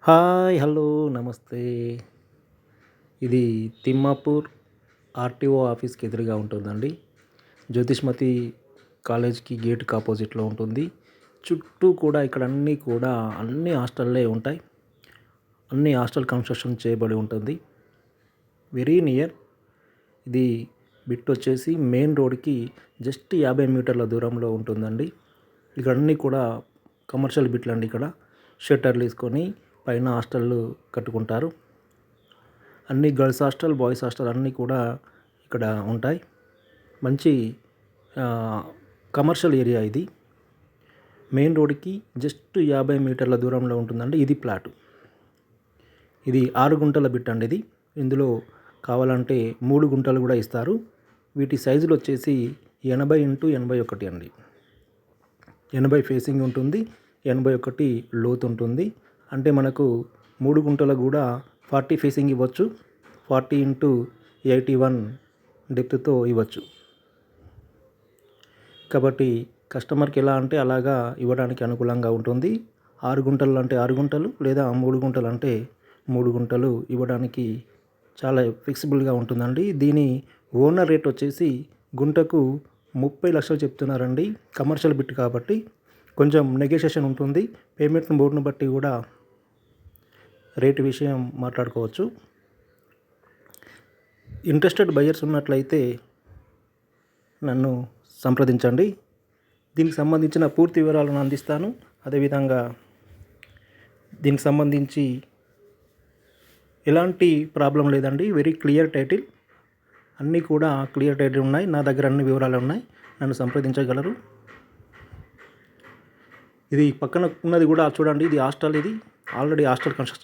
Hi! Hello! నమస్తే. ఇది Thimmapur RTO ఆఫీస్‌కి ఎదురుగా ఉంటుందండి. జ్యోతిష్మతి కాలేజ్‌కి గేట్‌కి ఆపోజిట్‌లో ఉంటుంది. చుట్టూ కూడా ఇక్కడ అన్ని హాస్టల్లే ఉంటాయి. అన్ని హాస్టల్ కన్‌స్ట్రక్షన్ చేయబడి ఉంటుంది. Very near. ఇది బిట్ వచ్చేసి మెయిన్ రోడ్‌కి జస్ట్ 50 మీటర్ల దూరంలో ఉంటుందండి. ఇక్కడ అన్నీ కూడా కమర్షియల్ బిట్లండి ఇక్కడ. షట్టర్‌లేసుకొని పైన హాస్టల్‌లు కట్టుకుంటారు. అన్ని గర్ల్స్ హాస్టల్, బాయ్స్ హాస్టల్ అన్నీ కూడా ఇక్కడ ఉంటాయి. మంచి కమర్షియల్ ఏరియా ఇది. మెయిన్ రోడ్‌కి జస్ట్ 50 మీటర్ల దూరంలో ఉంటుందండి. ఇది ప్లాటు. ఇది 6 గుంటల బిట్ అండి ఇది. ఇందులో కావాలంటే 3 గుంటలు కూడా ఇస్తారు. వీటి సైజులు వచ్చేసి 80x81 అండి. 80 ఫేసింగ్ ఉంటుంది. 81 లోతు ఉంటుంది. అంటే మనకు 3 గుంటలకు కూడా 40 ఫేసింగ్ ఇవ్వచ్చు. 40x81 డెప్త్‌తో ఇవ్వచ్చు. కాబట్టి కస్టమర్‌కి ఎలా అంటే అలాగా ఇవ్వడానికి అనుకూలంగా ఉంటుంది. 6 గుంటలు అంటే 6 గుంటలు, లేదా 3 గుంటలు అంటే 3 గుంటలు ఇవ్వడానికి చాలా ఫ్లెక్సిబుల్‌గా ఉంటుందండి. దీని ఓనర్ రేట్ వచ్చేసి గుంటకు 30 లక్షలు చెప్తున్నారండి. కమర్షియల్ బిట్ కాబట్టి కొంచెం నెగోషియేషన్ ఉంటుంది. పేమెంట్ మోడ్‌ను బట్టి కూడా రేటు విషయం మాట్లాడుకోవచ్చు. ఇంట్రెస్టెడ్ బయర్స్ ఉన్నట్లయితే నన్ను సంప్రదించండి. దీనికి సంబంధించిన పూర్తి వివరాలను అందిస్తాను. అదేవిధంగా దీనికి సంబంధించి ఎలాంటి ప్రాబ్లం లేదండి. Very clear title. అన్నీ కూడా క్లియర్ టైటిల్ ఉన్నాయి. నా దగ్గర అన్ని వివరాలు ఉన్నాయి. నన్ను సంప్రదించగలరు. ఇది పక్కన ఉన్నది కూడా చూడండి. ఇది హాస్టల్. ఇది ఆల్రెడీ హాస్టల్ కన్స్ట్రక్షన్